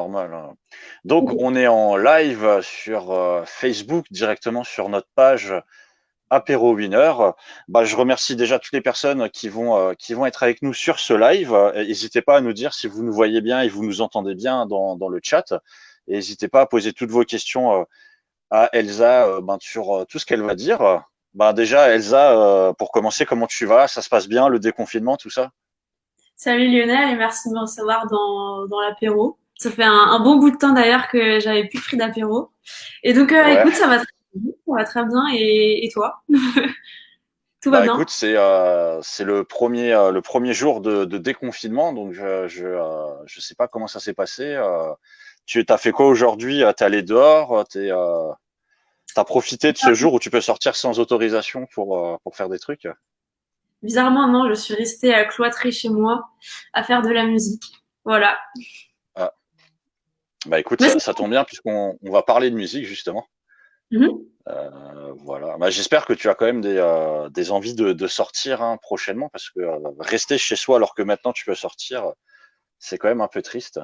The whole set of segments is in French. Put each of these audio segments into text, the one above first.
normal, hein. Donc, on est en live sur Facebook, directement sur notre page Apéro Winner. Bah, je remercie déjà toutes les personnes qui vont être avec nous sur ce live. N'hésitez pas à nous dire si vous nous voyez bien et vous nous entendez bien dans le chat. Et n'hésitez pas à poser toutes vos questions à Elsa sur tout ce qu'elle va dire. Bah, déjà, Elsa, pour commencer, comment tu vas? Ça se passe bien, le déconfinement, tout ça? Salut Lionel et merci de me recevoir dans l'apéro. Ça fait un bon bout de temps d'ailleurs que j'avais plus pris d'apéro. Et donc Ouais. écoute, ça va très bien et toi? Tout va Bah bien? écoute, c'est le premier jour de déconfinement, donc je sais pas comment ça s'est passé. Tu t'as fait quoi aujourd'hui? T'es allé dehors? T'as profité de ce jour où tu peux sortir sans autorisation pour faire des trucs? Bizarrement, non, je suis restée cloîtrée chez moi à faire de la musique. Voilà. Ah, bah écoute, Mais ça tombe bien puisqu'on va parler de musique justement. Mhm. Voilà. Bah, j'espère que tu as quand même des envies de sortir hein, prochainement parce que rester chez soi alors que maintenant tu peux sortir, c'est quand même un peu triste.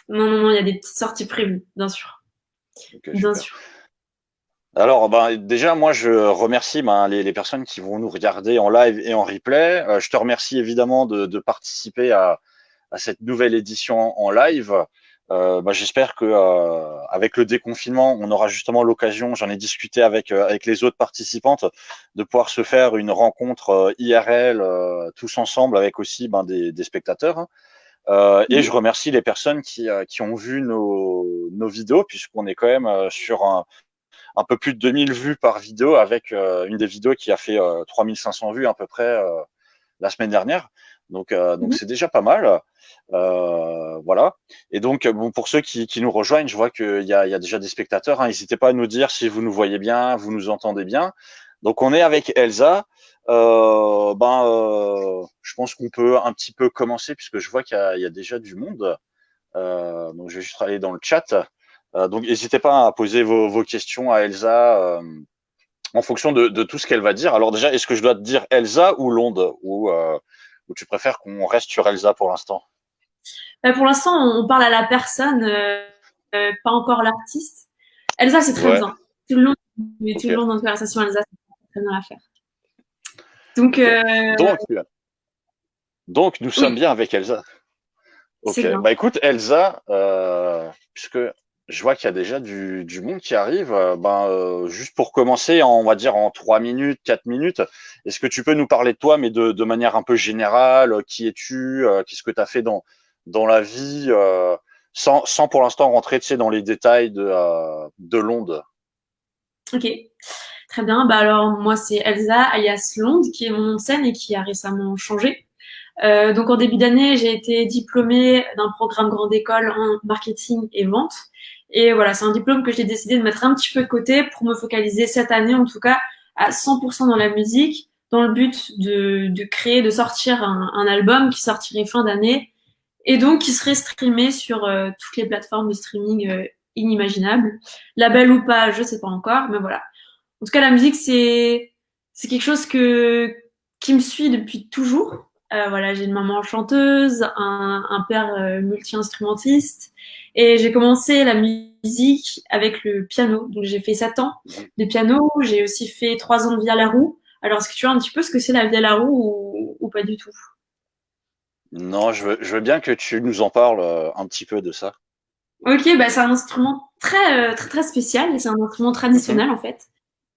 Non, non, non, il y a des petites sorties prévues, bien sûr. Donc Bien super. sûr. Alors, ben, déjà, moi, je remercie ben, les personnes qui vont nous regarder en live et en replay. Je te remercie évidemment de participer à cette nouvelle édition en live. Ben, j'espère que avec le déconfinement, on aura justement l'occasion, j'en ai discuté avec les autres participantes, de pouvoir se faire une rencontre IRL tous ensemble avec aussi ben, des spectateurs, hein. Et Mhm. je remercie les personnes qui ont vu nos vidéos, puisqu'on est quand même sur un peu plus de 2000 vues par vidéo avec une des vidéos qui a fait 3500 vues à peu près la semaine dernière. Donc Mhm. c'est déjà pas mal. Voilà. Et donc, bon, pour ceux qui nous rejoignent, je vois qu'il y a déjà des spectateurs, hein. N'hésitez pas à nous dire si vous nous voyez bien, vous nous entendez bien. Donc, on est avec Elsa. Je pense qu'on peut un petit peu commencer puisque je vois qu'il y a déjà du monde. Donc, je vais juste aller dans le chat. Donc, n'hésitez pas à poser vos questions à Elsa en fonction de tout ce qu'elle va dire. Alors déjà, est-ce que je dois te dire Elsa ou Londe ou tu préfères qu'on reste sur Elsa pour l'instant? Pour l'instant, on parle à la personne, pas encore l'artiste. Elsa, c'est très Ouais, bien. Tout le long, mais tout ok, le long de notre conversation, Elsa, c'est très bien à faire. Donc, ok. Donc nous sommes oui, bien avec Elsa. c'est Ok, bien. bah écoute Elsa, puisque je vois qu'il y a déjà du monde qui arrive, juste pour commencer, on va dire en 3 minutes, 4 minutes, est-ce que tu peux nous parler de toi, mais de manière un peu générale, qui es-tu, qu'est-ce que tu as fait dans la vie, sans pour l'instant rentrer, tu sais, dans les détails de l'onde. Ok, très bien. Bah alors, moi, c'est Elsa alias Lond, qui est mon nom de scène et qui a récemment changé. Donc, en début d'année, j'ai été diplômée d'un programme grande école en marketing et vente. Et voilà, c'est un diplôme que j'ai décidé de mettre un petit peu de côté pour me focaliser cette année, en tout cas, à 100% dans la musique, dans le but de créer, de sortir un album qui sortirait fin d'année et donc qui serait streamé sur toutes les plateformes de streaming inimaginables. Label ou pas, je sais pas encore, mais voilà. En tout cas, la musique, c'est quelque chose qui me suit depuis toujours. Voilà, j'ai une maman chanteuse, un père multi-instrumentiste, et j'ai commencé la musique avec le piano. Donc j'ai fait 7 ans de piano, j'ai aussi fait 3 ans de vielle à roue. Alors est-ce que tu vois un petit peu ce que c'est la vielle à roue ou pas du tout? Non, je veux bien que tu nous en parles un petit peu de ça. Ok, bah c'est un instrument très très spécial, et c'est un instrument Mhm, traditionnel en fait,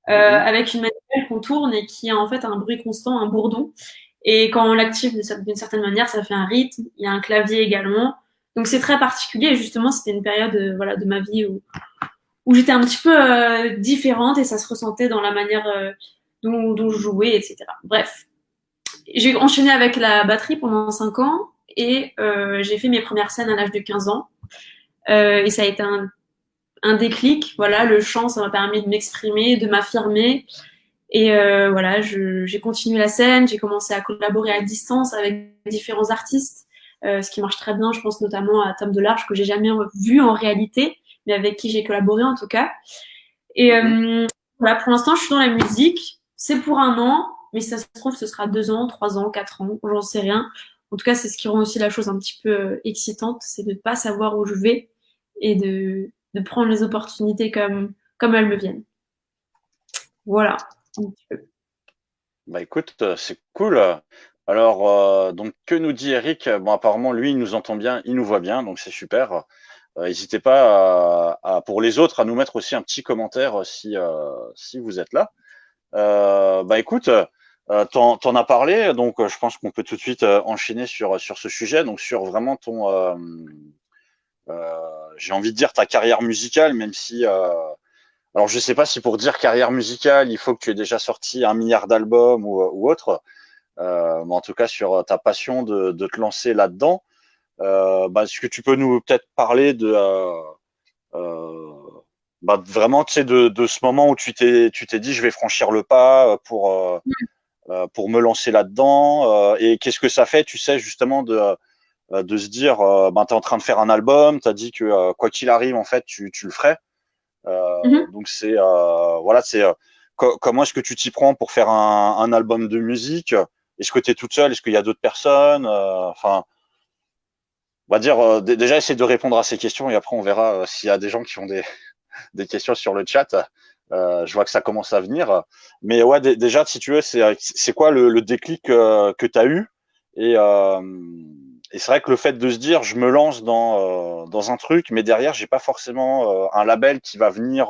mhm. avec une manivelle qu'on tourne et qui a en fait un bruit constant, un bourdon. Et quand on l'active d'une certaine manière, ça fait un rythme. Il y a un clavier également. Donc c'est très particulier. Et justement, c'était une période voilà, de ma vie où j'étais un petit peu différente et ça se ressentait dans la manière dont je jouais, etc. Bref, j'ai enchaîné avec la batterie pendant 5 ans et j'ai fait mes premières scènes à l'âge de 15 ans. Et ça a été un déclic. Voilà, le chant, ça m'a permis de m'exprimer, de m'affirmer. Et voilà, j'ai continué la scène, j'ai commencé à collaborer à distance avec différents artistes, ce qui marche très bien. Je pense notamment à Tom Delarge, que j'ai jamais vu en réalité, mais avec qui j'ai collaboré en tout cas. Et Mhm. voilà, pour l'instant, je suis dans la musique. C'est pour un an, mais si ça se trouve, ce sera 2 ans, 3 ans, 4 ans, j'en sais rien. En tout cas, c'est ce qui rend aussi la chose un petit peu excitante, c'est de ne pas savoir où je vais et de prendre les opportunités comme elles me viennent. Voilà. Bah écoute, c'est cool. Alors, donc, que nous dit Eric? Bon, apparemment, lui, il nous entend bien, il nous voit bien, donc c'est super. N'hésitez pas pour les autres à nous mettre aussi un petit commentaire si vous êtes là. Bah écoute, t'en as parlé, donc je pense qu'on peut tout de suite enchaîner sur ce sujet, donc sur vraiment j'ai envie de dire ta carrière musicale, même si alors je sais pas si pour dire carrière musicale, il faut que tu aies déjà sorti 1 milliard d'albums ou autre, mais en tout cas sur ta passion de te lancer là-dedans. Bah, est-ce que tu peux nous peut-être parler euh, bah, vraiment, tu sais, de ce moment où tu t'es dit, je vais franchir le pas pour me lancer là-dedans, et qu'est-ce que ça fait, tu sais, justement de se dire, ben, tu es en train de faire un album, tu as dit que quoi qu'il arrive, en fait, tu le ferais. Mhm. Donc c'est voilà, c'est comment est-ce que tu t'y prends pour faire un album de musique? Est-ce que tu es toute seule? Est-ce qu'il y a d'autres personnes? Enfin, on va dire déjà essayer de répondre à ces questions et après on verra s'il y a des gens qui ont des questions sur le chat. Je vois que ça commence à venir. Mais ouais, déjà, si tu veux, c'est quoi le déclic que tu as eu? Et, euh, et c'est vrai que le fait de se dire, je me lance dans un truc, mais derrière, j'ai pas forcément un label qui va venir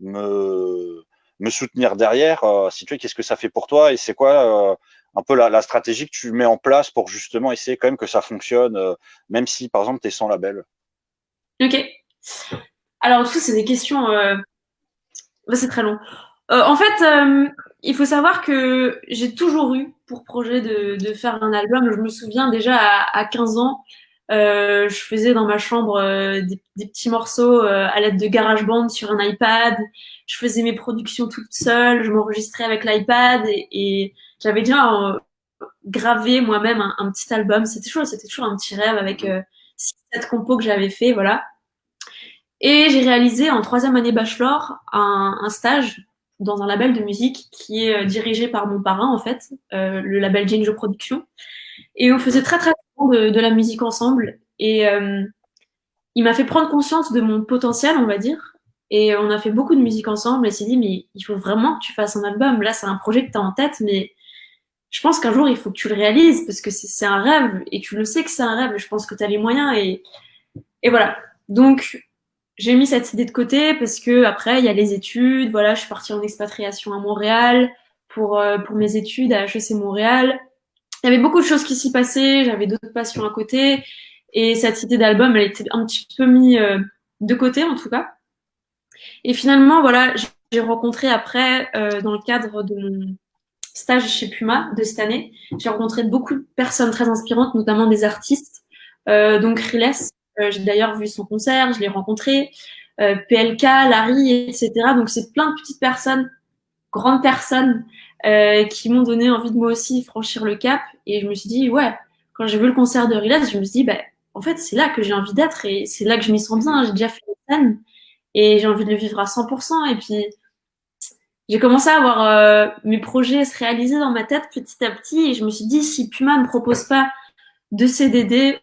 me, me soutenir derrière. Si tu veux, qu'est-ce que ça fait pour toi? Et c'est quoi un peu la stratégie que tu mets en place pour justement essayer quand même que ça fonctionne, même si, par exemple, tu es sans label? Ok. Alors, tout, c'est des questions. Bah, c'est très long. En fait, il faut savoir que j'ai toujours eu pour projet de faire un album. Je me souviens déjà à 15 ans, je faisais dans ma chambre des petits morceaux à l'aide de GarageBand sur un iPad. Je faisais mes productions toute seule, je m'enregistrais avec l'iPad et j'avais déjà gravé moi-même un petit album. C'était toujours un petit rêve avec 6-7 compos que j'avais fait, voilà. Et j'ai réalisé en troisième année bachelor un stage dans un label de musique qui est dirigé par mon parrain en fait, le label Genjo Productions. Et on faisait Mhm. très très souvent de la musique ensemble. Et il m'a fait prendre conscience de mon potentiel, on va dire. Et on a fait beaucoup de musique ensemble. Et il s'est dit, mais il faut vraiment que tu fasses un album. Là, c'est un projet que tu as en tête, mais je pense qu'un jour, il faut que tu le réalises parce que c'est un rêve. Et tu le sais que c'est un rêve. Et je pense que tu as les moyens. Et voilà. Donc, j'ai mis cette idée de côté parce que après il y a les études. Voilà, je suis partie en expatriation à Montréal pour mes études à HEC Montréal. Il y avait beaucoup de choses qui s'y passaient. J'avais d'autres passions à côté et cette idée d'album, elle était un petit peu mise de côté en tout cas. Et finalement, voilà, j'ai rencontré après dans le cadre de mon stage chez Puma de cette année, j'ai rencontré beaucoup de personnes très inspirantes, notamment des artistes. Donc Riles, j'ai d'ailleurs vu son concert, je l'ai rencontré. PLK, Larry, etc. Donc c'est plein de petites personnes, grandes personnes, qui m'ont donné envie de moi aussi franchir le cap. Et je me suis dit, ouais, quand j'ai vu le concert de Riles, je me suis dit, bah, en fait, c'est là que j'ai envie d'être et c'est là que je m'y sens bien. J'ai déjà fait une scène et j'ai envie de le vivre à 100%. Et puis, j'ai commencé à avoir mes projets se réaliser dans ma tête petit à petit et je me suis dit si Puma ne me propose pas de CDD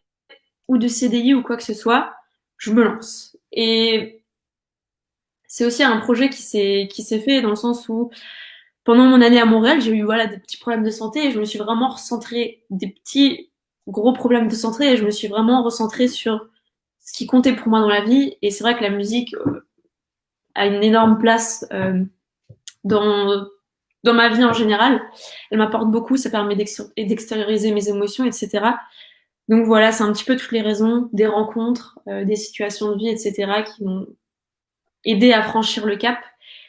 ou de CDI ou quoi que ce soit, je me lance. Et c'est aussi un projet qui s'est fait dans le sens où pendant mon année à Montréal, j'ai eu voilà des petits problèmes de santé et je me suis vraiment recentrée des petits gros problèmes de santé et je me suis vraiment recentrée sur ce qui comptait pour moi dans la vie et c'est vrai que la musique a une énorme place dans, dans ma vie en général. Elle m'apporte beaucoup, ça permet d'extérioriser mes émotions, etc. Donc voilà, c'est un petit peu toutes les raisons, des rencontres, des situations de vie, etc. qui m'ont aidé à franchir le cap.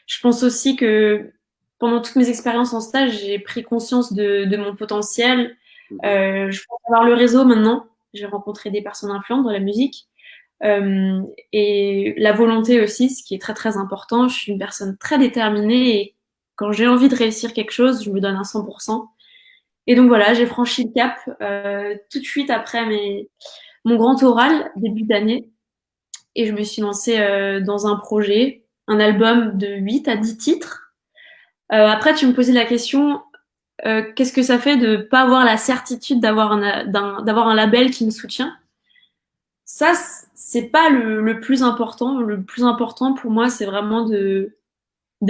Je pense aussi que pendant toutes mes expériences en stage, j'ai pris conscience de mon potentiel. Mhm. Je pense avoir le réseau maintenant. J'ai rencontré des personnes influentes dans la musique. Et la volonté aussi, ce qui est très très important. Je suis une personne très déterminée et quand j'ai envie de réussir quelque chose, je me donne un 100%. Et donc voilà, j'ai franchi le cap tout de suite après mon grand oral, début d'année, et je me suis lancée dans un projet, un album de 8 à 10 titres. Après, tu me posais la question, qu'est-ce que ça fait de pas avoir la certitude d'avoir un label qui me soutient? Ça, c'est pas le plus important. Le plus important pour moi, c'est vraiment de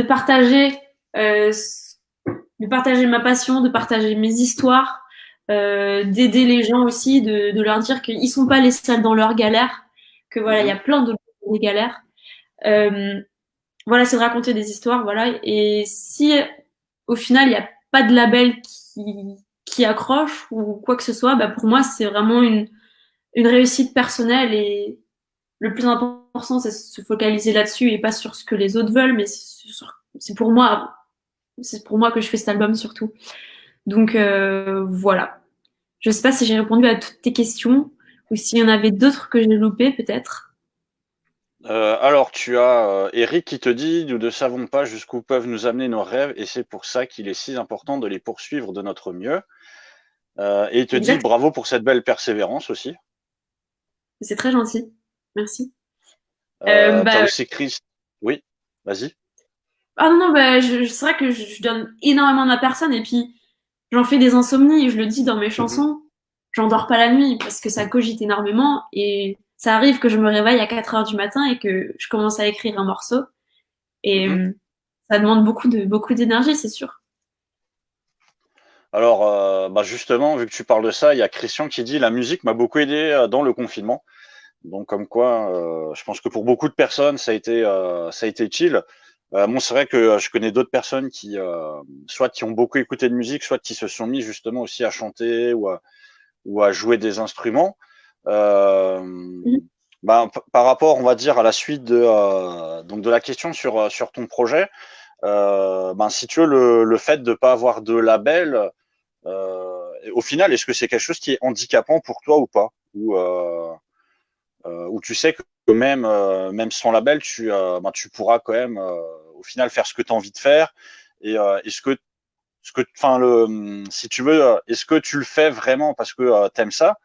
partager, euh, de partager ma passion, de partager mes histoires, d'aider les gens aussi, de leur dire qu'ils sont pas les seuls dans leurs galères, que voilà, il y a Mhm. plein d'autres gens dans des galères. Euh, voilà, c'est de raconter des histoires, voilà. Et si au final il n'y a pas de label qui accroche ou quoi que ce soit, bah pour moi c'est vraiment une réussite personnelle et le plus important c'est se focaliser là-dessus et pas sur ce que les autres veulent, mais c'est pour moi que je fais cet album surtout. Donc voilà. Je sais pas si j'ai répondu à toutes tes questions ou s'il y en avait d'autres que j'ai loupées peut-être. Alors, tu as Eric qui te dit, nous ne savons pas jusqu'où peuvent nous amener nos rêves et c'est pour ça qu'il est si important de les poursuivre de notre mieux. Et il te dit Exact. bravo pour cette belle persévérance aussi. C'est très gentil. Merci. Tu as Bah, aussi Chris. Oui, vas-y. ah non, non, bah, c'est vrai que je donne énormément de ma personne et puis j'en fais des insomnies, je le dis dans mes Mhm, chansons. J'en dors pas la nuit parce que ça cogite énormément et ça arrive que je me réveille à 4 heures du matin et que je commence à écrire un morceau et mhm. ça demande beaucoup d'énergie, c'est sûr. Alors, bah justement, vu que tu parles de ça, il y a Christian qui dit la musique m'a beaucoup aidé dans le confinement. Donc, comme quoi, je pense que pour beaucoup de personnes, ça a été utile. Bon, c'est vrai que je connais d'autres personnes qui, soit qui ont beaucoup écouté de musique, soit qui se sont mis justement aussi à chanter ou à jouer des instruments. Euh, Mhm. Par rapport, on va dire, à la suite donc de la question sur ton projet, si tu veux, le fait de pas avoir de label, au final, est-ce que c'est quelque chose qui est handicapant pour toi ou pas? Ou tu sais que même sans label, tu pourras quand même, au final, faire ce que tu as envie de faire. Et enfin, si tu veux, est-ce que tu le fais vraiment parce que tu aimes ça?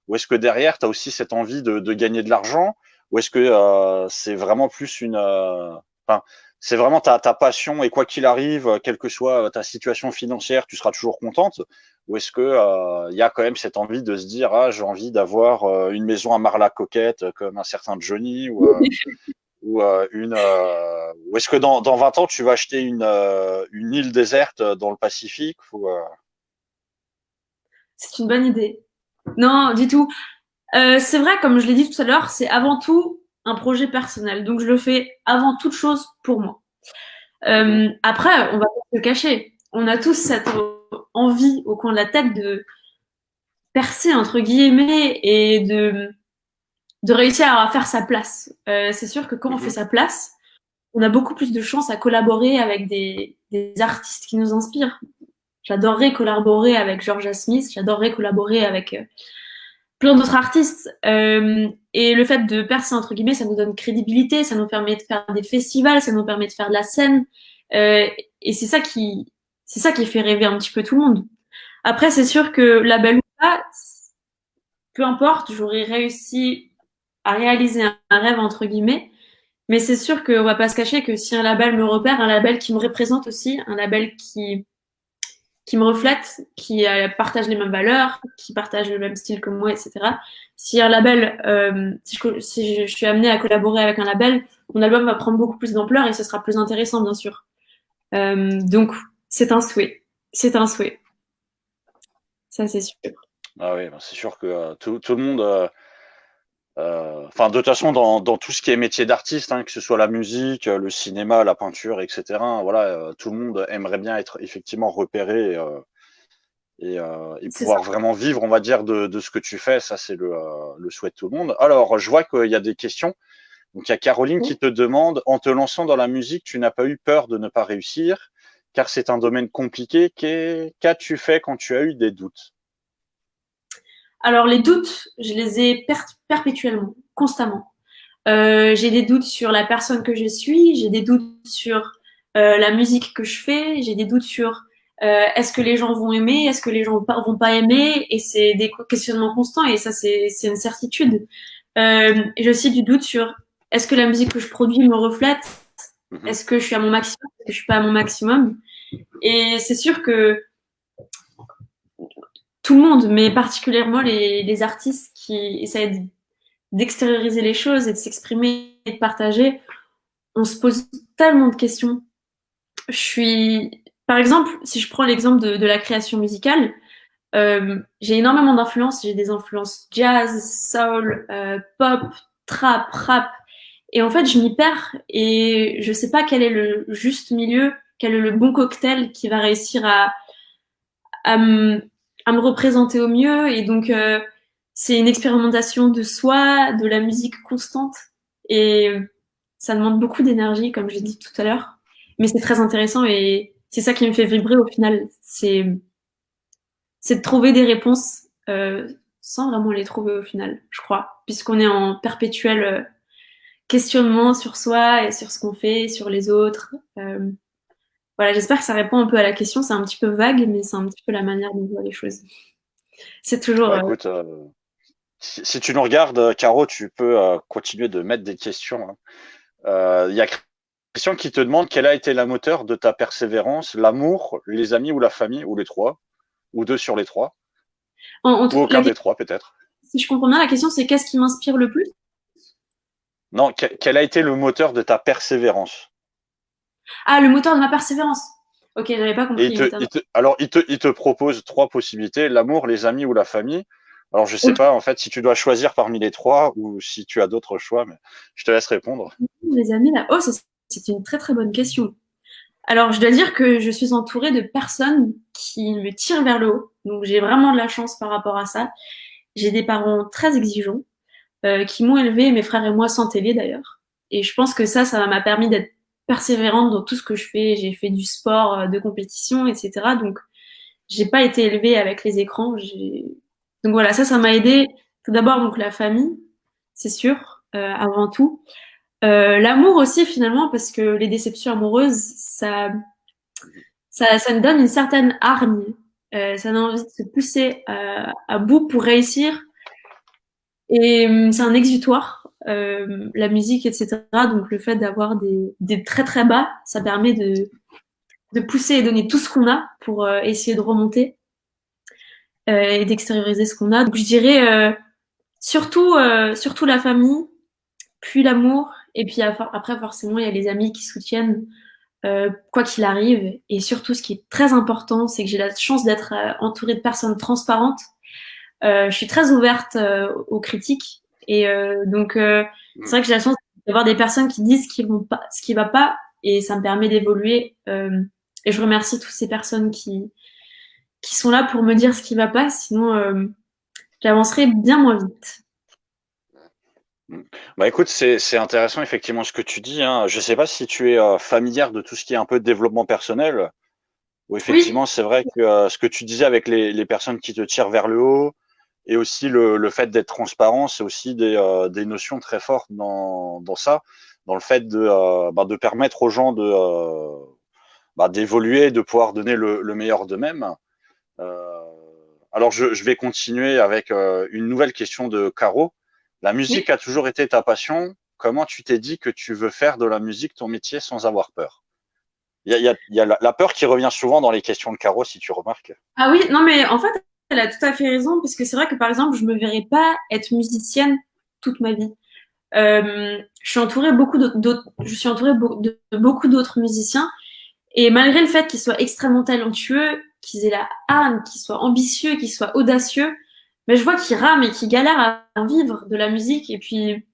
Ou est-ce que derrière, tu as aussi cette envie de gagner de l'argent? Ou est-ce que c'est vraiment plus enfin, c'est vraiment ta passion et quoi qu'il arrive, quelle que soit ta situation financière, tu seras toujours contente? Ou est-ce que il y a quand même cette envie de se dire, ah, j'ai envie d'avoir une maison à Marla-Coquette comme un certain Johnny ou est-ce que dans 20 ans, tu vas acheter une île déserte dans le Pacifique C'est une bonne idée. Non, du tout. C'est vrai, comme je l'ai dit tout à l'heure, c'est avant tout un projet personnel. Donc je le fais avant toute chose pour moi. Mhm, Après, on va pas se cacher. On a tous cette envie au coin de la tête de percer entre guillemets et de réussir à faire sa place. C'est sûr que quand on fait mhm. sa place, on a beaucoup plus de chances à collaborer avec des artistes qui nous inspirent. J'adorerais collaborer avec Georgia Smith, j'adorerais collaborer avec plein d'autres artistes. Et le fait de percer, entre guillemets, ça nous donne crédibilité, ça nous permet de faire des festivals, ça nous permet de faire de la scène. Euh, et c'est ça qui fait rêver un petit peu tout le monde. Après, c'est sûr que label ou pas, peu importe, j'aurais réussi à réaliser un rêve, entre guillemets. Mais c'est sûr qu'on va pas se cacher que si un label me repère, un label qui me représente aussi, un label qui me reflète, qui partage les mêmes valeurs, qui partage le même style que moi, etc. Si un label, si je suis amenée à collaborer avec un label, mon album va prendre beaucoup plus d'ampleur et ce sera plus intéressant, bien sûr. Donc, c'est un souhait. C'est un souhait. Ça, c'est sûr. Ah oui, c'est sûr que tout le monde, enfin, de toute façon, dans tout ce qui est métier d'artiste, hein, que ce soit la musique, le cinéma, la peinture, etc., voilà, tout le monde aimerait bien être effectivement repéré et C'est ça. pouvoir vraiment vivre, on va dire, de ce que tu fais. Ça, c'est le souhait de tout le monde. Alors, je vois qu'il y a des questions. Donc, il y a Caroline qui te demande, en te lançant dans la musique, tu n'as pas eu peur de ne pas réussir, car c'est un domaine compliqué. Qu'as-tu fait quand tu as eu des doutes? Alors, les doutes, je les ai perpétuellement, constamment. J'ai des doutes sur la personne que je suis, j'ai des doutes sur la musique que je fais, j'ai des doutes sur est-ce que les gens vont aimer, est-ce que les gens vont pas aimer, et c'est des questionnements constants, et ça, c'est une certitude. Et j'ai aussi du doute sur est-ce que la musique que je produis me reflète, Mhm, est-ce que je suis à mon maximum, est-ce que je suis pas à mon maximum. Et c'est sûr que tout le monde, mais particulièrement les artistes qui essayent d'extérioriser les choses et de s'exprimer et de partager, on se pose tellement de questions. Par exemple, si je prends l'exemple de la création musicale, j'ai énormément d'influences. J'ai des influences jazz, soul, pop, trap, rap. Et en fait, je m'y perds et je sais pas quel est le juste milieu, quel est le bon cocktail qui va réussir à me, à me représenter au mieux. Et donc, c'est une expérimentation de soi, de la musique constante. Et ça demande beaucoup d'énergie, comme j'ai dit tout à l'heure. Mais c'est très intéressant et c'est ça qui me fait vibrer au final. C'est de trouver des réponses sans vraiment les trouver au final, je crois. Puisqu'on est en perpétuel questionnement sur soi et sur ce qu'on fait, sur les autres. Voilà, j'espère que ça répond un peu à la question. C'est un petit peu vague, mais c'est un petit peu la manière dont on voit les choses. C'est toujours. Bah écoute, si tu nous regardes, Caro, tu peux continuer de mettre des questions, hein. Il y a Christian qui te demande quel a été la moteur de ta persévérance, l'amour, les amis ou la famille, ou les trois, ou deux sur les trois, ou aucun des trois peut-être. Si je comprends bien, la question c'est qu'est-ce qui m'inspire le plus? Non, quel a été le moteur de ta persévérance? Ah, le moteur de ma persévérance. Ok, j'avais pas Et compris. il te propose trois possibilités, l'amour, les amis ou la famille. Alors, je sais Ok, pas, en fait, si tu dois choisir parmi les trois ou si tu as d'autres choix, mais je te laisse répondre. les amis là. Oh, c'est une très très bonne question. Alors, je dois dire que je suis entourée de personnes qui me tirent vers le haut. Donc, j'ai vraiment de la chance par rapport à ça. J'ai des parents très exigeants qui m'ont élevée, mes frères et moi, sans télé d'ailleurs. Et je pense que ça m'a permis d'être persévérante dans tout ce que je fais. J'ai fait du sport, de compétition, etc. Donc, j'ai pas été élevée avec les écrans. Donc voilà, ça m'a aidé. Tout d'abord, donc la famille, c'est sûr, avant tout. L'amour aussi finalement, parce que les déceptions amoureuses, ça me donne une certaine hargne. Ça donne envie de se pousser à bout pour réussir. Et c'est un exutoire, la musique, etc. Donc le fait d'avoir des très très bas, ça permet de pousser et donner tout ce qu'on a pour essayer de remonter et d'extérioriser ce qu'on a. Donc je dirais surtout la famille, puis l'amour, et puis après forcément il y a les amis qui soutiennent quoi qu'il arrive. Et surtout ce qui est très important, c'est que j'ai la chance d'être entourée de personnes transparentes. Je suis très ouverte aux critiques et donc c'est vrai que j'ai la chance d'avoir des personnes qui disent ce qui va pas, et ça me permet d'évoluer. Et je remercie toutes ces personnes qui sont là pour me dire ce qui va pas, sinon j'avancerai bien moins vite. Bah écoute, c'est intéressant effectivement ce que tu dis, hein. Je sais pas si tu es familière de tout ce qui est un peu développement personnel, ou Oui, effectivement c'est vrai que ce que tu disais avec les personnes qui te tirent vers le haut, et aussi le fait d'être transparent, c'est aussi des notions très fortes dans ça, dans le fait de permettre aux gens d'évoluer, de pouvoir donner le meilleur d'eux-mêmes. Euh, alors je vais continuer avec une nouvelle question de Caro. La musique oui. a toujours été ta passion. Comment tu t'es dit que tu veux faire de la musique ton métier sans avoir peur? Il y a la peur qui revient souvent dans les questions de Caro, si tu remarques. Ah oui, non mais en fait, elle a tout à fait raison, parce que c'est vrai que par exemple, je me verrais pas être musicienne toute ma vie. Je suis entourée de beaucoup d'autres musiciens, et malgré le fait qu'ils soient extrêmement talentueux, qu'ils aient la âme, qu'ils soient ambitieux, qu'ils soient audacieux, mais je vois qu'ils rament et qu'ils galèrent à en vivre de la musique. Et puis,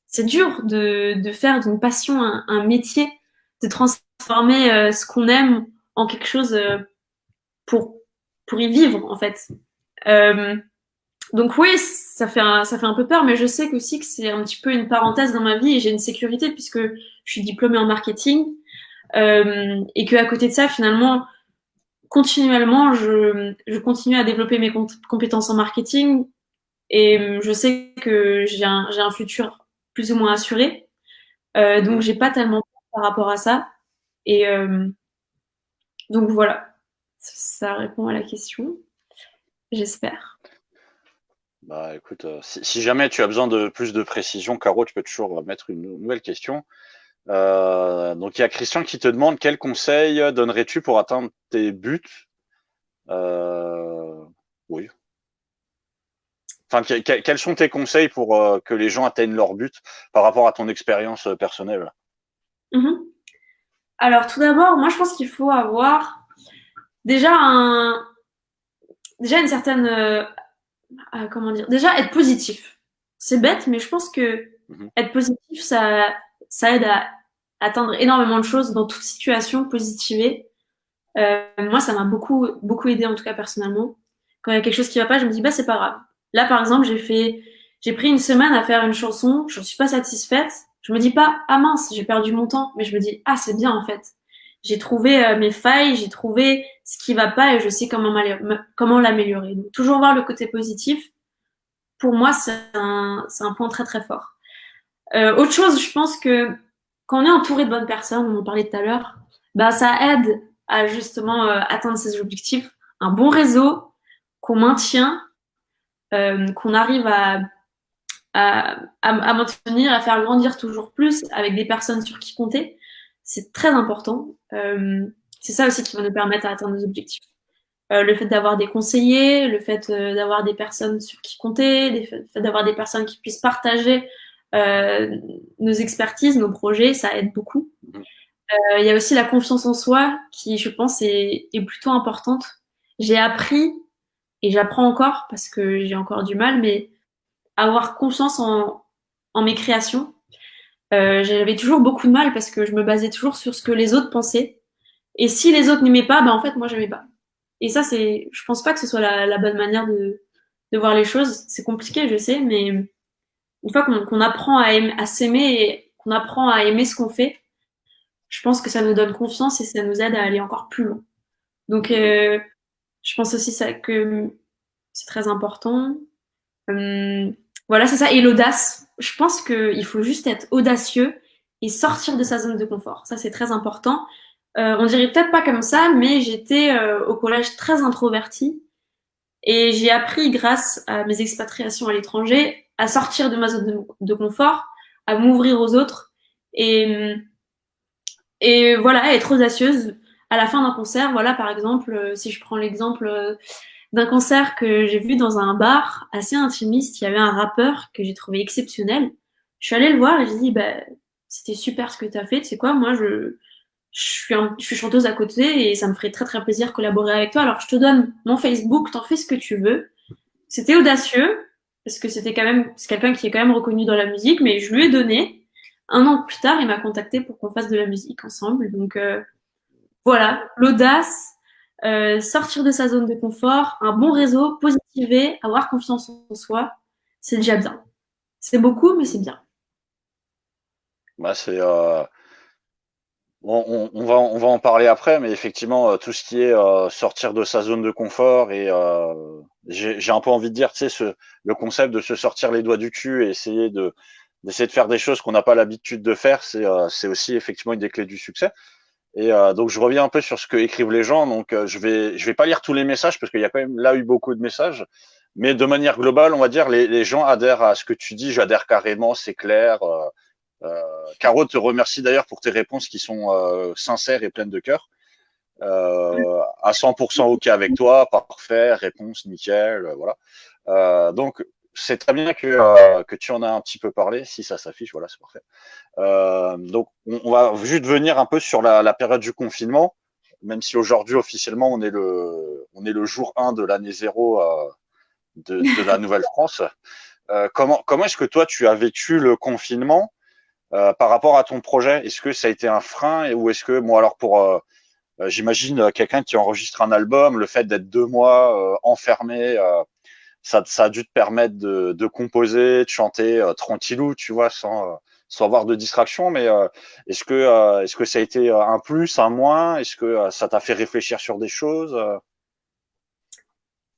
c'est dur de faire d'une passion un métier, de transformer ce qu'on aime en quelque chose pour, pour y vivre, en fait. Euh, donc oui, ça fait un peu peur, mais je sais aussi que c'est un petit peu une parenthèse dans ma vie et j'ai une sécurité puisque je suis diplômée en marketing et que à côté de ça, finalement, continuellement, je continue à développer mes compétences en marketing et je sais que j'ai un futur plus ou moins assuré. Donc Mhm. j'ai pas tellement peur par rapport à ça. Et donc voilà, ça répond à la question, j'espère. Bah écoute, si jamais tu as besoin de plus de précision, Caro, tu peux toujours mettre une nouvelle question. Donc il y a Christian qui te demande quel conseil donnerais-tu pour atteindre tes buts? Euh, oui. enfin, quels sont tes conseils pour que les gens atteignent leur but par rapport à ton expérience personnelle? Mhm. Alors, tout d'abord, moi, je pense qu'il faut avoir déjà déjà une certaine, comment dire, déjà être positif. C'est bête, mais je pense que Mhm. être positif, ça aide à atteindre énormément de choses dans toute situation, positiver. Moi, ça m'a beaucoup aidé, en tout cas personnellement. Quand il y a quelque chose qui va pas, je me dis, bah, c'est pas grave. Là, par exemple, j'ai pris une semaine à faire une chanson, je suis pas satisfaite. Je me dis pas, ah mince, j'ai perdu mon temps, mais je me dis, ah, c'est bien, en fait. J'ai trouvé mes failles, j'ai trouvé ce qui va pas et je sais comment l'améliorer. Donc, toujours voir le côté positif. Pour moi, c'est un point très, très fort. Autre chose, je pense que quand on est entouré de bonnes personnes, on en parlait tout à l'heure, bah ça aide à justement atteindre ses objectifs. Un bon réseau qu'on maintient, qu'on arrive à maintenir, à faire grandir toujours plus avec des personnes sur qui compter, c'est très important. C'est ça aussi qui va nous permettre à atteindre nos objectifs. Le fait d'avoir des conseillers, le fait d'avoir des personnes sur qui compter, le fait d'avoir des personnes qui puissent partager nos expertises, nos projets, ça aide beaucoup. Mhm. Il y a aussi la confiance en soi qui, je pense, est plutôt importante. J'ai appris et j'apprends encore parce que j'ai encore du mal, mais avoir confiance en mes créations. J'avais toujours beaucoup de mal parce que je me basais toujours sur ce que les autres pensaient. Et si les autres n'aimaient pas, bah en fait moi j'aimais pas. Et ça je pense pas que ce soit la bonne manière de voir les choses. C'est compliqué, je sais, mais une fois qu'on apprend à s'aimer et qu'on apprend à aimer ce qu'on fait, je pense que ça nous donne confiance et ça nous aide à aller encore plus loin. Donc, Mhm. je pense aussi ça, que c'est très important. Hum, voilà, c'est ça. Et l'audace, je pense qu'il faut juste être audacieux et sortir de sa zone de confort. Ça, c'est très important. On dirait peut-être pas comme ça, mais j'étais au collège très introvertie et j'ai appris grâce à mes expatriations à l'étranger à sortir de ma zone de confort, à m'ouvrir aux autres et, et voilà, être audacieuse. À la fin d'un concert, voilà, par exemple, si je prends l'exemple d'un concert que j'ai vu dans un bar assez intimiste, il y avait un rappeur que j'ai trouvé exceptionnel. Je suis allée le voir et j'ai dit, bah, c'était super ce que tu as fait. Tu sais quoi, moi, je suis chanteuse à côté et ça me ferait très très plaisir de collaborer avec toi. Alors, je te donne mon Facebook, t'en fais ce que tu veux. C'était audacieux parce que c'est quelqu'un qui est quand même reconnu dans la musique, mais je lui ai donné. Un an plus tard, il m'a contacté pour qu'on fasse de la musique ensemble. Donc, voilà, l'audace, sortir de sa zone de confort, un bon réseau, positiver, avoir confiance en soi, c'est déjà bien. C'est beaucoup, mais c'est bien. Bah, on va en parler après, mais effectivement, tout ce qui est sortir de sa zone de confort et j'ai un peu envie de dire, tu sais, le concept de se sortir les doigts du cul et d'essayer de faire des choses qu'on n'a pas l'habitude de faire, c'est aussi effectivement une des clés du succès. Et donc je reviens un peu sur ce que écrivent les gens. Donc je vais pas lire tous les messages parce qu'il y a quand même là eu beaucoup de messages, mais de manière globale, on va dire les gens adhèrent à ce que tu dis. J'adhère carrément, c'est clair. Caro te remercie d'ailleurs pour tes réponses qui sont sincères et pleines de cœur. À 100% OK avec toi, parfait, réponse nickel, voilà. Donc c'est très bien que tu en as un petit peu parlé. Si ça s'affiche, voilà, c'est parfait. Donc on va juste venir un peu sur la période du confinement, même si aujourd'hui officiellement on est le jour 1 de l'année 0 de la Nouvelle-France. Comment est-ce que toi tu as vécu le confinement par rapport à ton projet? Est-ce que ça a été un frein ou est-ce que, bon, alors pour, j'imagine quelqu'un qui enregistre un album, le fait d'être 2 mois enfermé, ça a dû te permettre de composer, de chanter tranquillou, tu vois, sans avoir de distraction. Mais est-ce que ça a été un plus, un moins? Est-ce que ça t'a fait réfléchir sur des choses?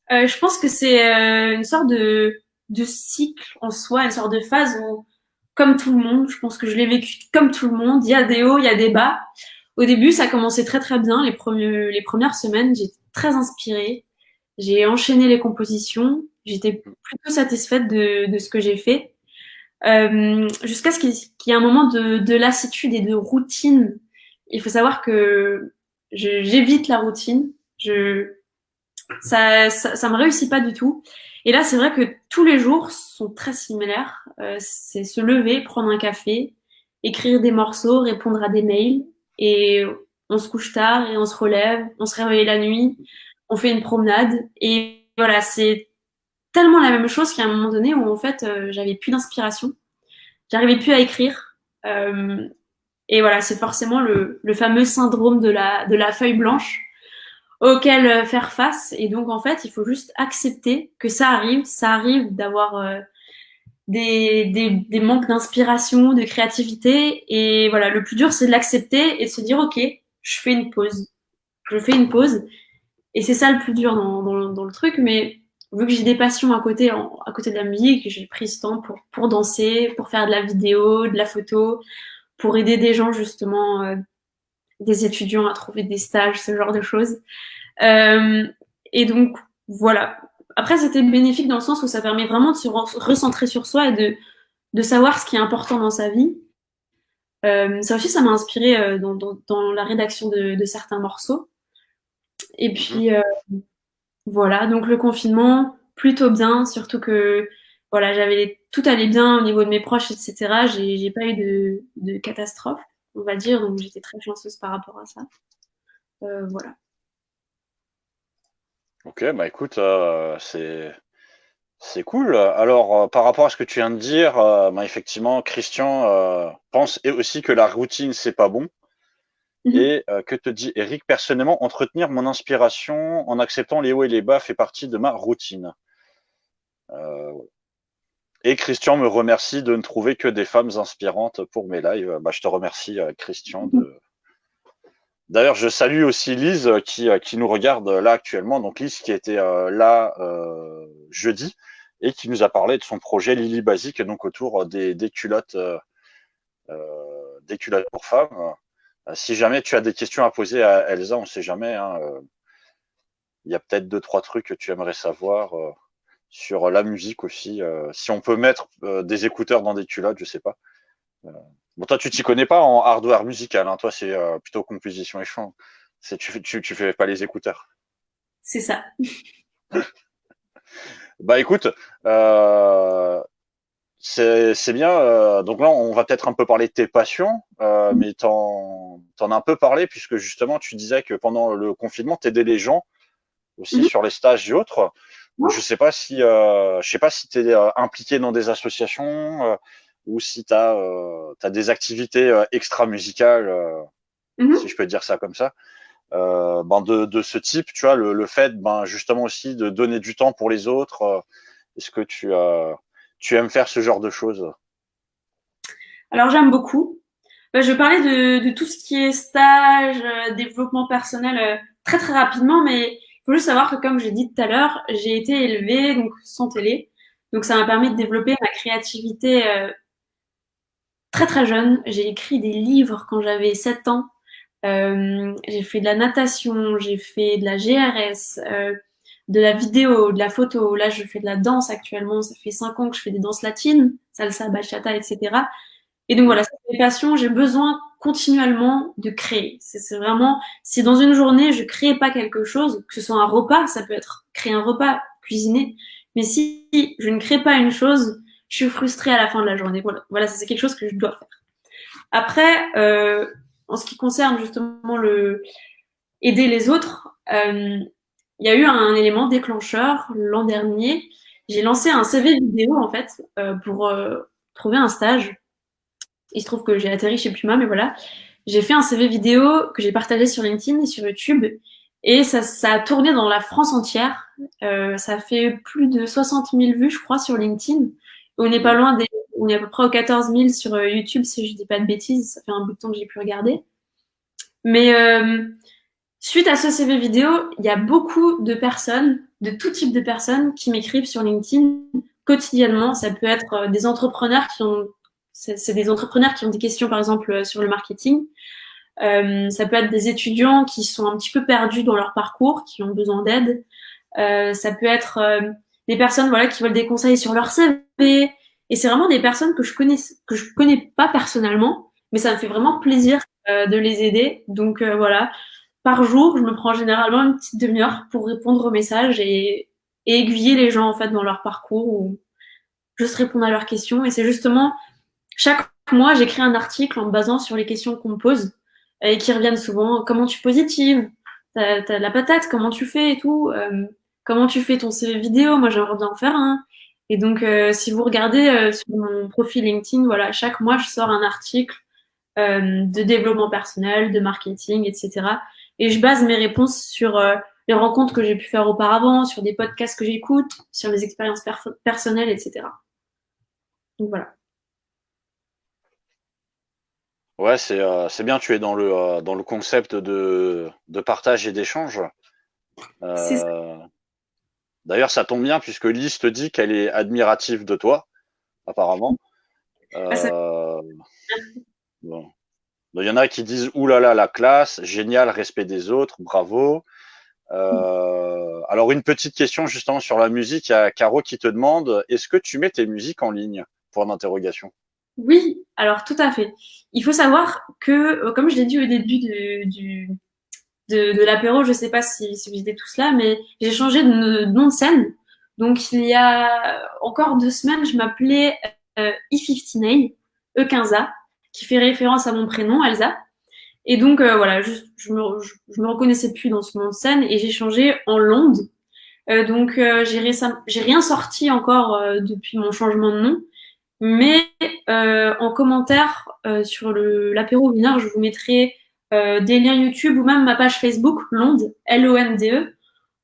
Je pense que c'est une sorte de cycle en soi, une sorte de phase où, comme tout le monde, je pense que je l'ai vécu comme tout le monde, il y a des hauts, il y a des bas. Au début, ça commençait très très bien. Les premières semaines, j'étais très inspirée. J'ai enchaîné les compositions. J'étais plutôt satisfaite de ce que j'ai fait. Jusqu'à qu'il y ait un moment de lassitude et de routine. Il faut savoir que j'évite la routine. Ça me réussit pas du tout. Et là, c'est vrai que tous les jours sont très similaires. C'est se lever, prendre un café, écrire des morceaux, répondre à des mails, et on se couche tard et on se relève, on se réveille la nuit, on fait une promenade, et voilà, c'est tellement la même chose qu'à un moment donné où en fait j'avais plus d'inspiration, j'arrivais plus à écrire. Euh, et voilà, c'est forcément le fameux syndrome de la feuille blanche auquel faire face. Et donc, en fait, il faut juste accepter que ça arrive. Ça arrive d'avoir des manques d'inspiration, de créativité. Et voilà, le plus dur, c'est de l'accepter et de se dire, OK, je fais une pause. Je fais une pause. Et c'est ça le plus dur dans le truc. Mais vu que j'ai des passions à côté de la musique, j'ai pris ce temps pour danser, pour faire de la vidéo, de la photo, pour aider des gens, justement, des étudiants à trouver des stages, ce genre de choses. Euh, et donc, voilà. Après, c'était bénéfique dans le sens où ça permet vraiment de se recentrer sur soi et de savoir ce qui est important dans sa vie. Ça aussi, ça m'a inspiré dans la rédaction de certains morceaux. Et Mhm. puis, voilà. Donc, le confinement, plutôt bien, surtout que, voilà, tout allait bien au niveau de mes proches, etc. J'ai pas eu de catastrophe, on va dire. Donc, j'étais très chanceuse par rapport à ça. Voilà. Ok, bah écoute, c'est cool. Alors, par rapport à ce que tu viens de dire, bah, effectivement, Christian pense et aussi que la routine, c'est pas bon. Mhm. Et que te dit Eric? Personnellement, entretenir mon inspiration en acceptant les hauts et les bas fait partie de ma routine. Euh, et Christian me remercie de ne trouver que des femmes inspirantes pour mes lives. Bah, je te remercie, Christian. D'ailleurs, je salue aussi Lise qui nous regarde là actuellement. Donc Lise qui était là jeudi et qui nous a parlé de son projet Lily Basique, donc autour des culottes pour femmes. Si jamais tu as des questions à poser à Elsa, on ne sait jamais. Hein, il y a peut-être deux, trois trucs que tu aimerais savoir sur la musique aussi. Si on peut mettre des écouteurs dans des culottes, je sais pas. Euh, bon, toi, tu t'y connais pas en hardware musical. Hein, toi, c'est plutôt composition et chant. Tu fais pas les écouteurs. C'est ça. Bah écoute, euh, c'est bien. Donc là, on va peut-être un peu parler de tes passions, mais t'en as un peu parlé puisque justement, tu disais que pendant le confinement, t'aidais les gens aussi Mhm. sur les stages et autres. Je sais pas si tu es impliqué dans des associations ou si tu as des activités extra-musicales, si Mhm. je peux dire ça comme ça, ben de ce type, tu vois, le fait ben, justement aussi de donner du temps pour les autres. Est-ce que tu aimes faire ce genre de choses? Alors j'aime beaucoup. Je vais parler de tout ce qui est stage, développement personnel très très rapidement, mais il faut juste savoir que comme j'ai dit tout à l'heure, j'ai été élevée donc sans télé, donc ça m'a permis de développer ma créativité très très jeune. J'ai écrit des livres quand j'avais 7 ans. J'ai fait de la natation, j'ai fait de la GRS, de la vidéo, de la photo. Là, je fais de la danse actuellement. Ça fait 5 ans que je fais des danses latines, salsa, bachata, etc. Et donc Hmm. voilà, c'est mes passions. J'ai besoin continuellement de créer. C'est vraiment, si dans une journée je crée pas quelque chose, que ce soit un repas, ça peut être créer un repas, cuisiner. Mais si je ne crée pas une chose, je suis frustrée à la fin de la journée. Voilà, voilà, ça c'est quelque chose que je dois faire. Après, en ce qui concerne justement aider les autres, il y a eu un élément déclencheur l'an dernier. J'ai lancé un CV vidéo en fait pour trouver un stage. Il se trouve que j'ai atterri chez Puma, mais voilà. J'ai fait un CV vidéo que j'ai partagé sur LinkedIn et sur YouTube. Et ça a tourné dans la France entière. Ça a fait plus de 60 000 vues, je crois, sur LinkedIn. On n'est pas Hmm. loin on est à peu près aux 14 000 sur YouTube, si je dis pas de bêtises. Ça fait un bout de temps que j'ai pu regarder. Mais suite à ce CV vidéo, il y a beaucoup de personnes, de tout type de personnes, qui m'écrivent sur LinkedIn quotidiennement. Ça peut être des entrepreneurs c'est des entrepreneurs qui ont des questions, par exemple, sur le marketing. Ça peut être des étudiants qui sont un petit peu perdus dans leur parcours, qui ont besoin d'aide. Ça peut être des personnes, voilà, qui veulent des conseils sur leur CV. Et c'est vraiment des personnes que je connais pas personnellement, mais ça me fait vraiment plaisir de les aider. Donc voilà, par jour, je me prends généralement une petite demi-heure pour répondre aux messages, et et aiguiller les gens en fait dans leur parcours ou juste répondre à leurs questions. Et c'est justement chaque mois, j'écris un article en me basant sur les questions qu'on me pose et qui reviennent souvent. Comment tu positives? T'as de la patate, comment tu fais et tout? Comment tu fais ton CV vidéo? Moi, j'aimerais bien en faire un. Et donc, si vous regardez sur mon profil LinkedIn, voilà, chaque mois, je sors un article de développement personnel, de marketing, etc. Et je base mes réponses sur les rencontres que j'ai pu faire auparavant, sur des podcasts que j'écoute, sur mes expériences personnelles, etc. Donc voilà. Ouais, c'est bien, tu es dans le concept de partage et d'échange. C'est ça. Euh, D'ailleurs, ça tombe bien puisque Lise te dit qu'elle est admirative de toi, apparemment. Ah, ça- Euh, bon. Il y en a qui disent ouh là là, la classe, génial, respect des autres, bravo. Alors une petite question justement sur la musique, il y a Caro qui te demande est-ce que tu mets tes musiques en ligne? Point d'interrogation. Oui, alors tout à fait. Il faut savoir que, comme je l'ai dit au début de l'apéro, je sais pas si vous étiez tous là, mais j'ai changé de nom de scène. Donc il y a encore 2 semaines, je m'appelais E15A, E15A, qui fait référence à mon prénom, Elsa. Et donc voilà, je me reconnaissais plus dans ce nom de scène et j'ai changé en Londe. Donc j'ai rien sorti encore depuis mon changement de nom. Mais en commentaire sur l'apéro winner, je vous mettrai des liens YouTube ou même ma page Facebook, Londe, Londe,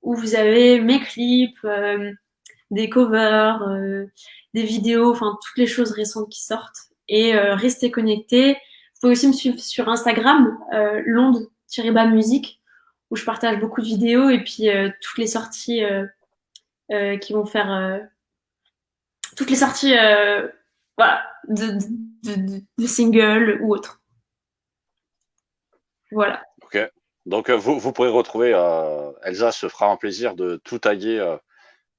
où vous avez mes clips, des covers, des vidéos, enfin toutes les choses récentes qui sortent. Et restez connectés. Vous pouvez aussi me suivre sur Instagram, Londe-musique, où je partage beaucoup de vidéos et puis toutes les sorties qui vont faire toutes les sorties voilà, de singles ou autres. Voilà. Ok. Donc vous pourrez retrouver Elsa se fera un plaisir de tout taguer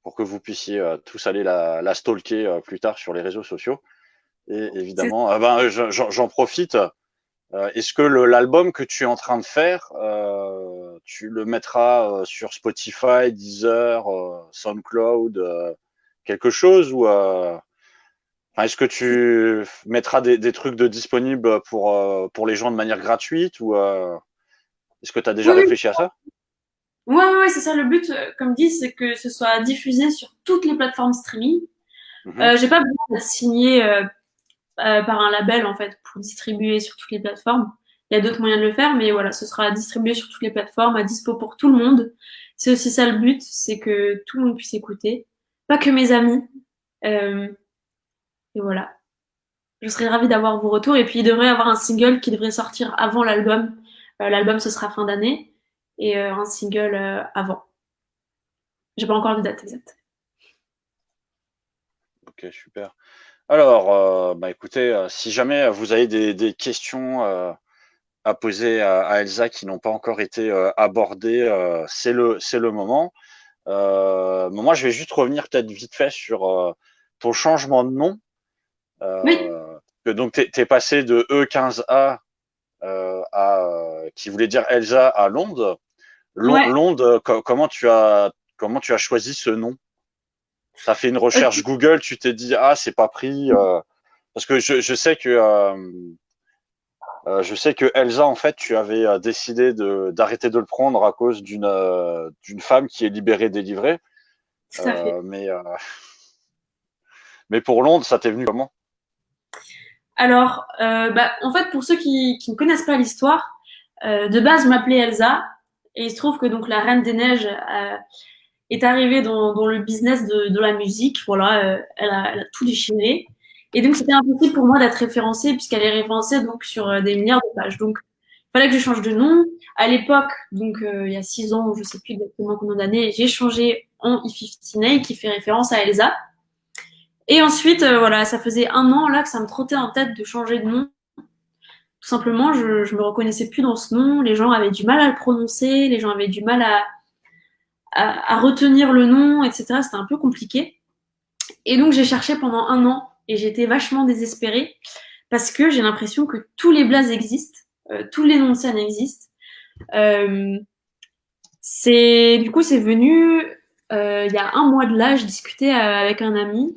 pour que vous puissiez tous aller la stalker plus tard sur les réseaux sociaux. Et C'est évidemment, j'en profite. Est-ce que l'album que tu es en train de faire, tu le mettras sur Spotify, Deezer, SoundCloud, quelque chose ou enfin, est-ce que tu mettras des trucs de disponibles pour les gens de manière gratuite ou est-ce que tu as déjà oui, oui. réfléchi à ça? Ouais, c'est ça le but, comme dit, c'est que ce soit diffusé sur toutes les plateformes streaming. Mhm. J'ai pas besoin d'être signé par un label en fait pour distribuer sur toutes les plateformes. Il y a d'autres moyens de le faire, mais voilà, ce sera distribué sur toutes les plateformes, à dispo pour tout le monde. C'est aussi ça le but, c'est que tout le monde puisse écouter, pas que mes amis. Euh, et voilà. Je serais ravie d'avoir vos retours. Et puis, il devrait y avoir un single qui devrait sortir avant l'album. L'album, ce sera fin d'année. Et un single avant. J'ai pas encore de date exacte. Ok, super. Alors, bah écoutez, si jamais vous avez des questions à poser à Elsa qui n'ont pas encore été abordées, c'est le moment. Moi, je vais juste revenir peut-être vite fait sur ton changement de nom. Oui, Donc, t'es passé de E15A qui voulait dire Elsa à Londe. ouais. Londe, comment tu as choisi ce nom? T'as fait une Ok. recherche Google, tu t'es dit ah c'est pas pris parce que je sais que Elsa en fait tu avais décidé d'arrêter de le prendre à cause d'une femme qui est libérée délivrée Tout à fait. euh, mais euh, mais pour Londres ça t'est venu comment? Alors, bah, en fait, pour ceux qui ne connaissent pas l'histoire, de base, je m'appelais Elsa. Et il se trouve que donc la Reine des Neiges est arrivée dans le business de la musique. Voilà, elle a tout déchiré. Et donc, c'était impossible pour moi d'être référencée puisqu'elle est référencée donc sur des milliards de pages. Donc, il fallait que je change de nom. À l'époque, donc il y a 6 ans, je sais plus exactement combien d'années, j'ai changé en E15A qui fait référence à Elsa. Et ensuite, voilà, ça faisait 1 an là que ça me trottait en tête de changer de nom. Tout simplement, je me reconnaissais plus dans ce nom. Les gens avaient du mal à le prononcer, les gens avaient du mal à retenir le nom, etc. C'était un peu compliqué. Et donc j'ai cherché pendant 1 an et j'étais vachement désespérée parce que j'ai l'impression que tous les blazes existent, tous les noms de scène existent. C'est du coup c'est venu. il y a un mois de là, je discutais avec un ami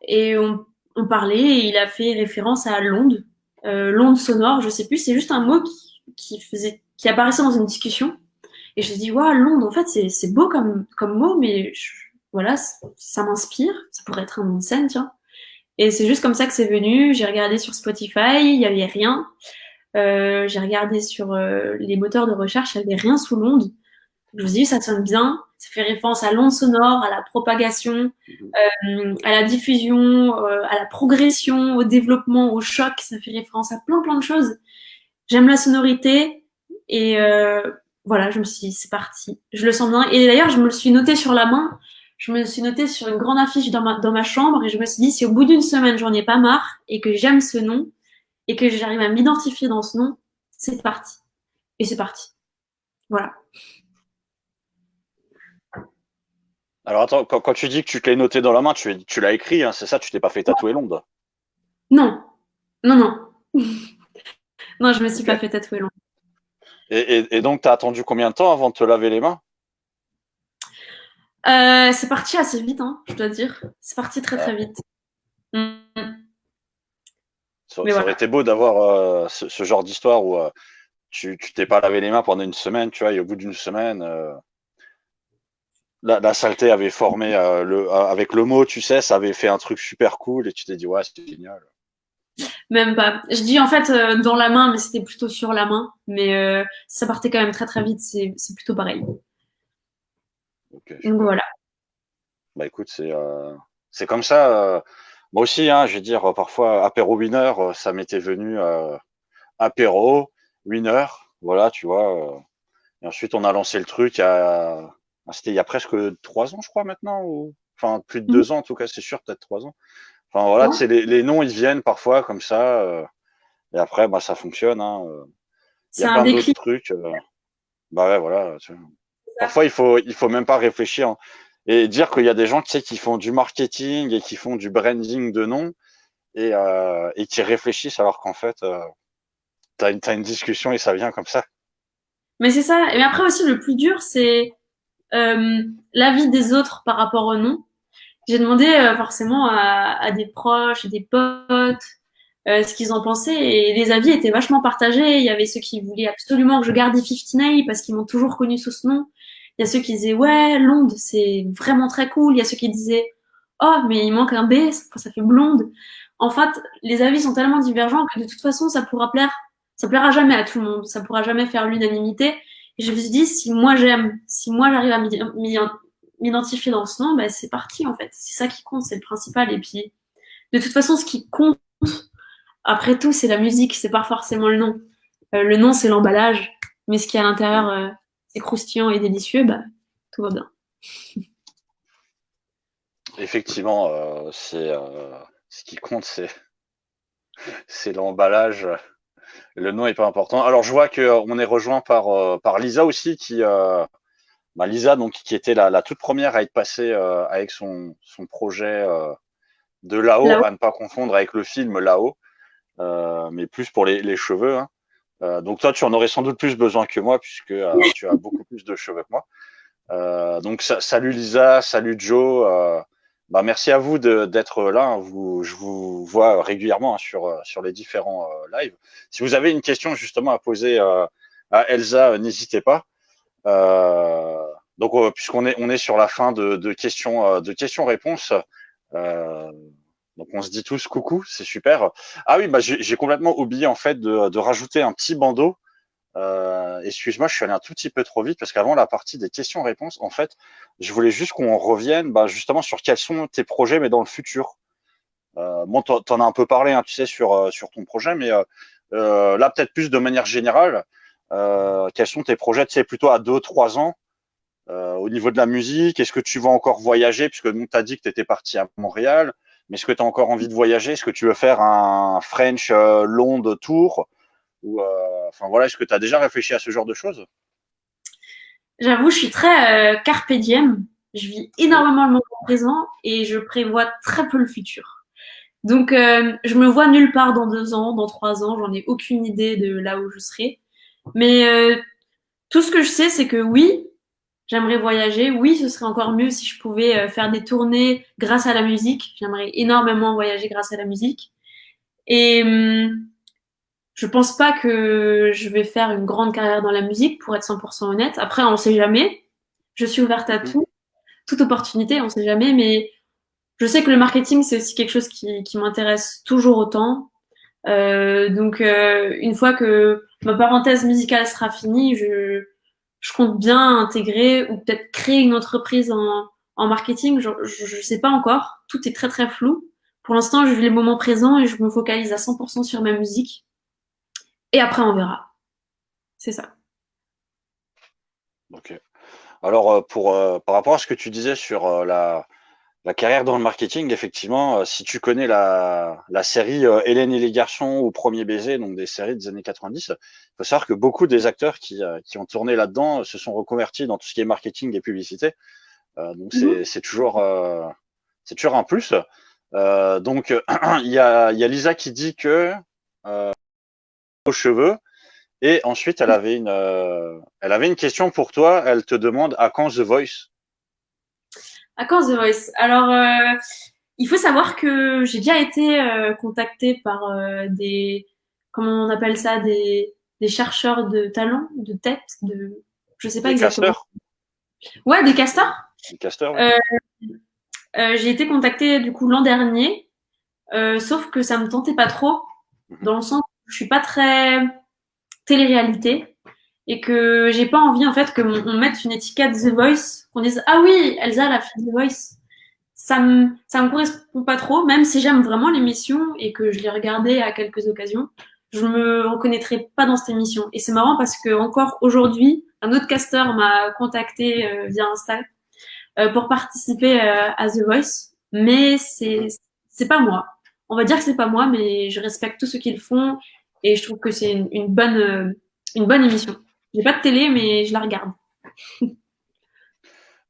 et on parlait et il a fait référence à l'onde, l'onde sonore, je sais plus, c'est juste un mot qui apparaissait dans une discussion. Et je me suis dit, waouh, l'onde, en fait, c'est beau comme mot, mais voilà, ça m'inspire, ça pourrait être un nom de scène, tiens. Et c'est juste comme ça que c'est venu. J'ai regardé sur Spotify, il y avait rien. J'ai regardé sur les moteurs de recherche, il y avait rien sous l'onde. Je me suis dit, ça sonne bien. Ça fait référence à l'onde sonore, à la propagation, à la diffusion, à la progression, au développement, au choc. Ça fait référence à plein de choses. J'aime la sonorité et voilà, je me suis dit, c'est parti. Je le sens bien. Et d'ailleurs, je me le suis noté sur la main. Je me le suis noté sur une grande affiche dans ma chambre et je me suis dit, si au bout d'une semaine, j'en ai pas marre et que j'aime ce nom et que j'arrive à m'identifier dans ce nom, c'est parti. Et c'est parti. Voilà. Alors attends, quand tu dis que tu te l'es noté dans la main, tu l'as écrit, hein, c'est ça, tu t'es pas fait tatouer l'onde. Non, non. Non, je me suis Ok. pas fait tatouer long. Et donc, t'as attendu combien de temps avant de te laver les mains? C'est parti assez vite, hein, je dois dire. C'est parti très Ouais. vite. Mm. Mais Ça aurait voilà. été beau d'avoir ce genre d'histoire où tu t'es pas lavé les mains pendant une semaine, tu vois, et au bout d'une semaine, la saleté avait formé avec le mot, tu sais, ça avait fait un truc super cool et tu t'es dit ouais, c'est génial. Même pas. Je dis en fait dans la main, mais c'était plutôt sur la main. Mais ça partait quand même très vite. C'est plutôt pareil. Ok, Donc super. voilà. Bah écoute, c'est comme ça. Moi aussi, hein, je vais dire parfois apéro winner, ça m'était venu apéro winner, voilà, tu vois. Et ensuite, on a lancé le truc c'était il y a presque 3 ans, je crois maintenant, ou enfin plus de Mhm. 2 ans en tout cas, c'est sûr, peut-être 3 ans. Enfin voilà, tu Ouais. sais, les noms ils viennent parfois comme ça, et après bah ça fonctionne. Hein. Il y C'est a un plein d'autres déclic. trucs. Bah ouais, voilà. Tu vois. Ça. Parfois il faut même pas réfléchir, hein. Et dire qu'il y a des gens, tu sais, qui font du marketing et qui font du branding de nom et qui réfléchissent alors qu'en fait t'as une discussion et ça vient comme ça. Mais c'est ça. Et après aussi, le plus dur, c'est l'avis des autres par rapport au nom. J'ai demandé forcément à des proches, des potes, ce qu'ils en pensaient et les avis étaient vachement partagés. Il y avait ceux qui voulaient absolument que je garde 59 parce qu'ils m'ont toujours connu sous ce nom. Il y a ceux qui disaient ouais, Blonde, c'est vraiment très cool. Il y a ceux qui disaient oh, mais il manque un B, ça fait blonde. En fait, les avis sont tellement divergents que de toute façon, ça plaira jamais à tout le monde. Ça pourra jamais faire l'unanimité. Et je me suis dit, si moi j'aime, si moi j'arrive à m'identifier dans ce nom, bah, c'est parti en fait. C'est ça qui compte, c'est le principal. Et puis, de toute façon, ce qui compte, après tout, c'est la musique, c'est pas forcément le nom. Le nom, c'est l'emballage, mais ce qui est à l'intérieur, c'est croustillant et délicieux, bah, tout va bien. Effectivement, ce qui compte, c'est l'emballage. Le nom est pas important. Alors je vois que on est rejoint par Lisa aussi Lisa donc qui était la toute première à être passée avec son projet de là-haut, Là-haut. à ne pas confondre avec le film là-haut, mais plus pour les cheveux. Hein. Donc toi tu en aurais sans doute plus besoin que moi puisque tu as beaucoup plus de cheveux que moi. Donc salut Lisa, salut Joe. Bah, merci à vous d'être là. Hein. Je vous vois régulièrement hein, sur les différents lives. Si vous avez une question justement à poser à Elsa, n'hésitez pas. Euh, donc on est sur la fin de questions-réponses. Euh, donc on se dit tous coucou, c'est super. Ah oui, bah j'ai complètement oublié en fait de rajouter un petit bandeau. Excuse-moi, je suis allé un tout petit peu trop vite parce qu'avant la partie des questions-réponses, en fait, je voulais juste qu'on revienne bah, justement sur quels sont tes projets, mais dans le futur. Bon, t'en as un peu parlé, hein, tu sais, sur ton projet, mais là, peut-être plus de manière générale, quels sont tes projets, tu sais, plutôt à 2, 3 ans au niveau de la musique? Est-ce que tu vas encore voyager? Puisque tu as dit que tu étais parti à Montréal, mais est-ce que tu as encore envie de voyager? Est-ce que tu veux faire un French Londres Tour? Ou, enfin voilà, est-ce que tu as déjà réfléchi à ce genre de choses? J'avoue, je suis très carpe diem. Je vis Oui. énormément le moment présent et je prévois très peu le futur. Donc, je me vois nulle part dans 2 ans, dans 3 ans. J'en ai aucune idée de là où je serai. Mais tout ce que je sais, c'est que oui, J'aimerais voyager. Oui, ce serait encore mieux si je pouvais faire des tournées grâce à la musique. J'aimerais énormément voyager grâce à la musique. Et je pense pas que je vais faire une grande carrière dans la musique, pour être 100% honnête. Après, on sait jamais. Je suis ouverte à Mhm. tout, toute opportunité, on sait jamais. Mais je sais que le marketing, c'est aussi quelque chose qui m'intéresse toujours autant. Donc, une fois que ma parenthèse musicale sera finie, je compte bien intégrer ou peut-être créer une entreprise en marketing. Je sais pas encore. Tout est très très flou. Pour l'instant, je vis les moments présents et je me focalise à 100% sur ma musique. Et après, on verra. C'est ça. Ok. Alors, par rapport à ce que tu disais sur la carrière dans le marketing, effectivement, si tu connais la série Hélène et les garçons ou Premier baiser, donc des séries des années 90, il faut savoir que beaucoup des acteurs qui ont tourné là-dedans se sont reconvertis dans tout ce qui est marketing et publicité. Donc Mhm. c'est toujours un plus. Donc il y a Lisa qui dit que aux cheveux. Et ensuite, elle avait une question pour toi. Elle te demande à quand The Voice? À cause de Voice. Alors, il faut savoir que j'ai déjà été contactée par comment on appelle ça, des chercheurs de talent, de tête, je sais pas Des exactement. casteurs? Ouais, des castors. Des casteurs, oui. Euh, j'ai été contactée du coup l'an dernier, sauf que ça me tentait pas trop, Mhm. dans le sens où je suis pas très télé-réalité et que j'ai pas envie en fait que on mette une étiquette The Voice, qu'on dise ah oui, Elsa la fille de The Voice. Ça me correspond pas trop, même si j'aime vraiment l'émission et que je l'ai regardée à quelques occasions. Je me reconnaîtrais pas dans cette émission. Et c'est marrant parce que encore aujourd'hui, un autre casteur m'a contacté via Insta pour participer à The Voice, mais Mhm. c'est pas moi. On va dire que c'est pas moi, mais je respecte tout ce qu'ils font et je trouve que c'est une bonne émission. J'ai pas de télé, mais je la regarde.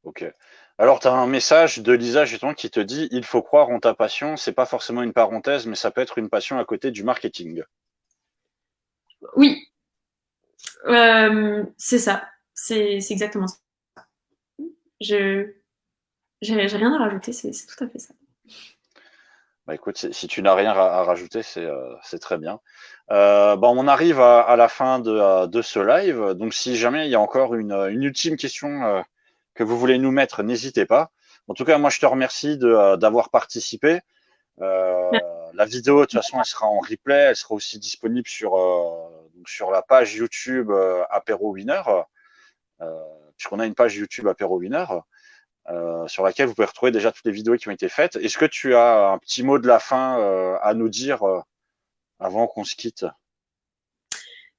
Ok. Alors, tu as un message de Lisa justement qui te dit il faut croire en ta passion. C'est pas forcément une parenthèse, mais ça peut être une passion à côté du marketing. Oui, c'est ça. C'est exactement ça. Je j'ai rien à rajouter, c'est tout à fait ça. Bah écoute, si tu n'as rien à rajouter, c'est très bien. Bon, on arrive à la fin de ce live. Donc, si jamais il y a encore une ultime question que vous voulez nous mettre, n'hésitez pas. En tout cas, moi, je te remercie d'avoir participé. La vidéo, de toute façon, elle sera en replay. Elle sera aussi disponible donc sur la page YouTube Apéro Winner, euh, puisqu'on a une page YouTube Apéro Winner. Sur laquelle vous pouvez retrouver déjà toutes les vidéos qui ont été faites. Est-ce que tu as un petit mot de la fin à nous dire avant qu'on se quitte?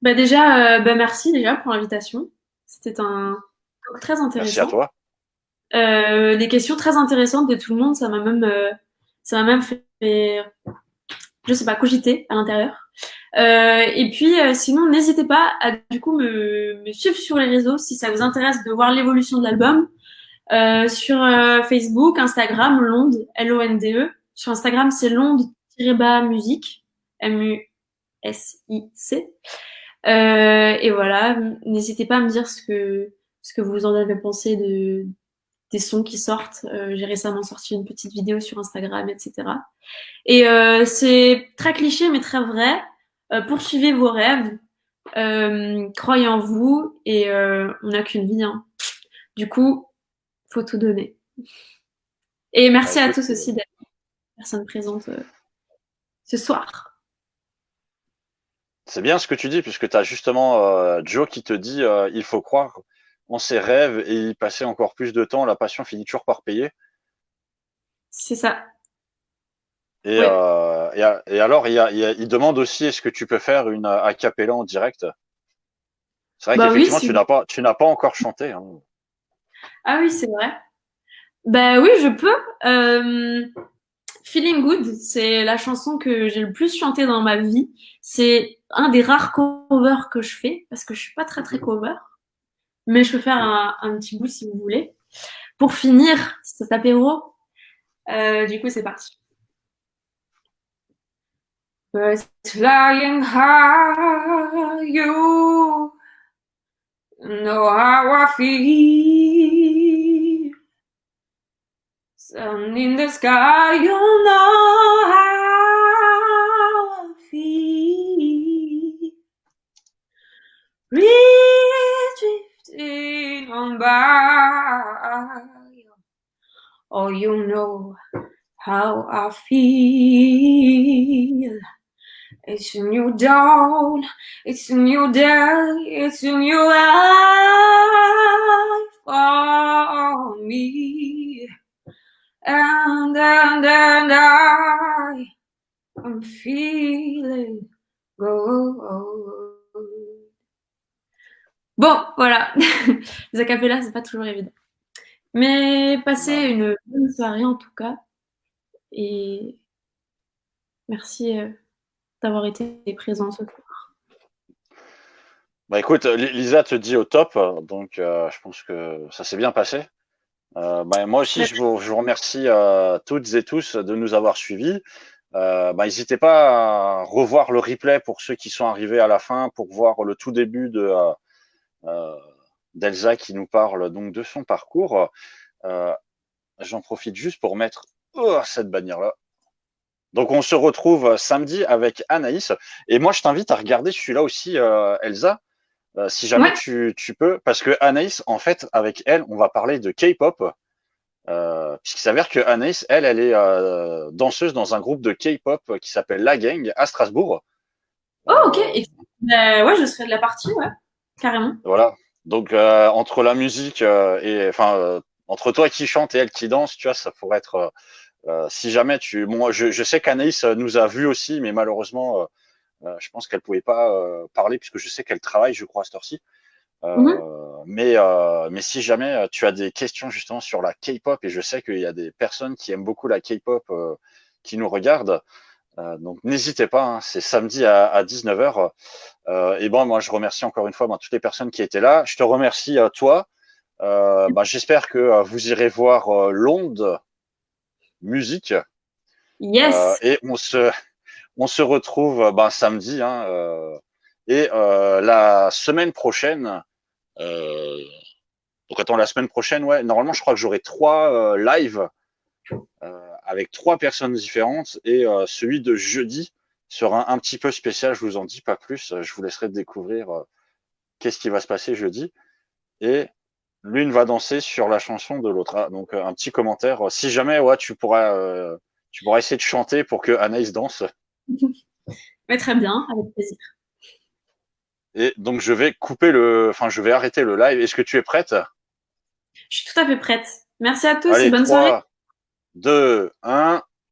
Bah déjà, bah merci déjà pour l'invitation. C'était un talk très Merci à intéressant. toi. Des questions très intéressantes de tout le monde, ça m'a même fait, je sais pas, cogiter à l'intérieur. Et puis sinon, n'hésitez pas à du coup me suivre sur les réseaux si ça vous intéresse de voir l'évolution de l'album. Sur Facebook, Instagram, Londe, Londe. Sur Instagram, c'est Londe-musique, Music. Et voilà, n'hésitez pas à me dire ce que vous en avez pensé des sons qui sortent. J'ai récemment sorti une petite vidéo sur Instagram, etc. Et c'est très cliché, mais très vrai. Poursuivez vos rêves, croyez en vous, et on n'a qu'une vie, hein. Du coup, faut tout donner. Et Bah, merci à écoute, tous aussi d'être personnes présentes ce soir. c'est bien ce que tu dis, puisque tu as justement Joe qui te dit il faut croire en ses rêves et y passer encore plus de temps. La passion finit toujours par payer. C'est ça. Et, Ouais. alors, il demande aussi est-ce que tu peux faire une a cappella en direct? C'est vrai Bah oui, qu'effectivement, si. tu n'as pas encore chanté, hein. Ah oui, c'est vrai. Bah oui, je peux. Feeling Good, c'est la chanson que j'ai le plus chantée dans ma vie. C'est un des rares covers que je fais parce que je suis pas très très Mhm. cover, mais je peux faire un petit bout si vous voulez. Pour finir cet apéro, du coup c'est parti. But flying high, you know how I feel. Sun in the sky, you know how I feel. Breeze drifting on by. Oh, you know how I feel. It's a new dawn, it's a new day, it's a new life for me. And I'm feeling good. Bon, voilà. Les acapellas, c'est pas toujours évident. Mais passez Non. une bonne soirée en tout cas. Et merci d'avoir été présent ce soir. Bah écoute, Lisa te dit au top, donc je pense que ça s'est bien passé. Bah, moi aussi, je vous remercie toutes et tous de nous avoir suivis. Bah, n'hésitez pas à revoir le replay pour ceux qui sont arrivés à la fin, pour voir le tout début de euh, d'Elsa qui nous parle donc de son parcours. J'en profite juste pour mettre cette bannière-là. Donc on se retrouve samedi avec Anaïs. Et moi, je t'invite à regarder celui-là aussi, Elsa, si jamais Ouais. tu peux, parce que Anaïs, en fait, avec elle, on va parler de K-pop. Puisqu'il s'avère que Anaïs, elle est danseuse dans un groupe de K-pop qui s'appelle La Gang à Strasbourg. Oh, ok. Euh, Ouais, je serai de la partie, ouais. Carrément. voilà. Donc entre la musique et enfin entre toi qui chante et elle qui danse, tu vois, ça pourrait être si jamais tu. Bon, je sais qu'Anaïs nous a vus aussi, mais malheureusement, je pense qu'elle pouvait pas parler puisque je sais qu'elle travaille, je crois, à cette heure-ci. Mhm. Mais si jamais tu as des questions justement sur la K-pop, et je sais qu'il y a des personnes qui aiment beaucoup la K-pop qui nous regardent, donc n'hésitez pas, hein, c'est samedi à 19h. Et bon, moi je remercie encore une fois toutes les personnes qui étaient là. Je te remercie toi. J'espère que vous irez voir l'onde musique Yes. et on se retrouve samedi, hein, et la semaine prochaine. Euh, Donc attends, la semaine prochaine, ouais, normalement je crois que j'aurai 3 lives avec 3 personnes différentes et celui de jeudi sera un petit peu spécial, je vous en dis pas plus, je vous laisserai découvrir qu'est-ce qui va se passer jeudi. Et l'une va danser sur la chanson de l'autre. Ah, donc un petit commentaire, si jamais ouais, tu pourras essayer de chanter pour que Anaïs danse. Mais très bien, avec plaisir. Et donc je vais arrêter le live. Est-ce que tu es prête? Je suis tout à fait prête. Merci à tous et Allez, bonne soirée. 3, 2, 1.